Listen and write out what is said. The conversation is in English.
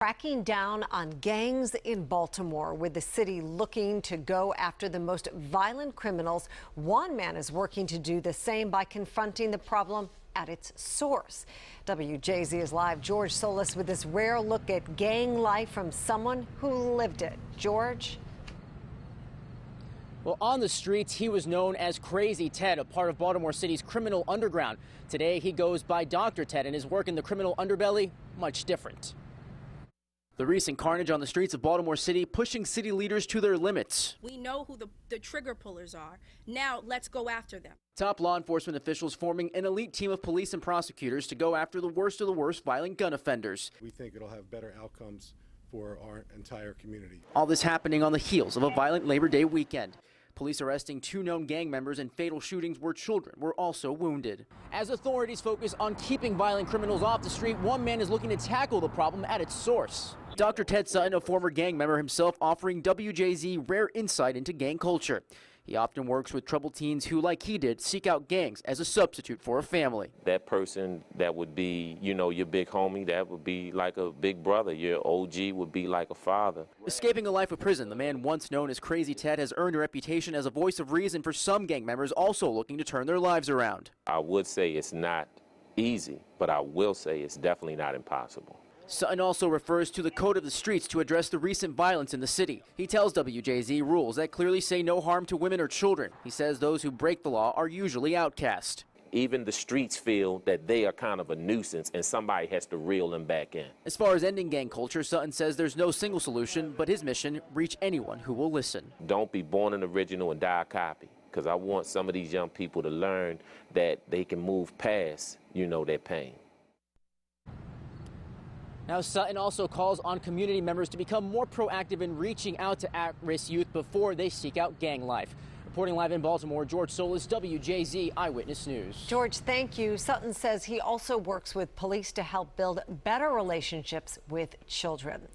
Cracking down on gangs in Baltimore, with the city looking to go after the most violent criminals. One man is working to do the same by confronting the problem at its source. WJZ is live. George Solis with this rare look at gang life from someone who lived it. George? Well, on the streets, he was known as Crazy Ted, a part of Baltimore City's criminal underground. Today, he goes by Dr. Ted, and his work in the criminal underbelly, much different. The recent carnage on the streets of Baltimore City pushing city leaders to their limits. We know who the trigger pullers are. Now let's go after them. Top law enforcement officials forming an elite team of police and prosecutors to go after the worst of the worst violent gun offenders. We think it'll have better outcomes for our entire community. All this happening on the heels of a violent Labor Day weekend. Police arresting 2 known gang members in fatal shootings where children were also wounded. As authorities focus on keeping violent criminals off the street, one man is looking to tackle the problem at its source. Dr. Ted Sutton, a former gang member himself, offering WJZ rare insight into gang culture. He often works with troubled teens who, like he did, seek out gangs as a substitute for a family. That person that would be, your big homie, that would be like a big brother. Your OG would be like a father. Escaping a life of prison, the man once known as Crazy Ted has earned a reputation as a voice of reason for some gang members also looking to turn their lives around. I would say it's not easy, but I will say it's definitely not impossible. Sutton also refers to the code of the streets to address the recent violence in the city. He tells WJZ rules that clearly say no harm to women or children. He says those who break the law are usually outcast. Even the streets feel that they are kind of a nuisance and somebody has to reel them back in. As far as ending gang culture, Sutton says there's no single solution, but his mission, reach anyone who will listen. Don't be born an original and die a copy, because I want some of these young people to learn that they can move past, their pain. Now, Sutton also calls on community members to become more proactive in reaching out to at-risk youth before they seek out gang life. Reporting live in Baltimore, George Solis, WJZ Eyewitness News. George, thank you. Sutton says he also works with police to help build better relationships with children.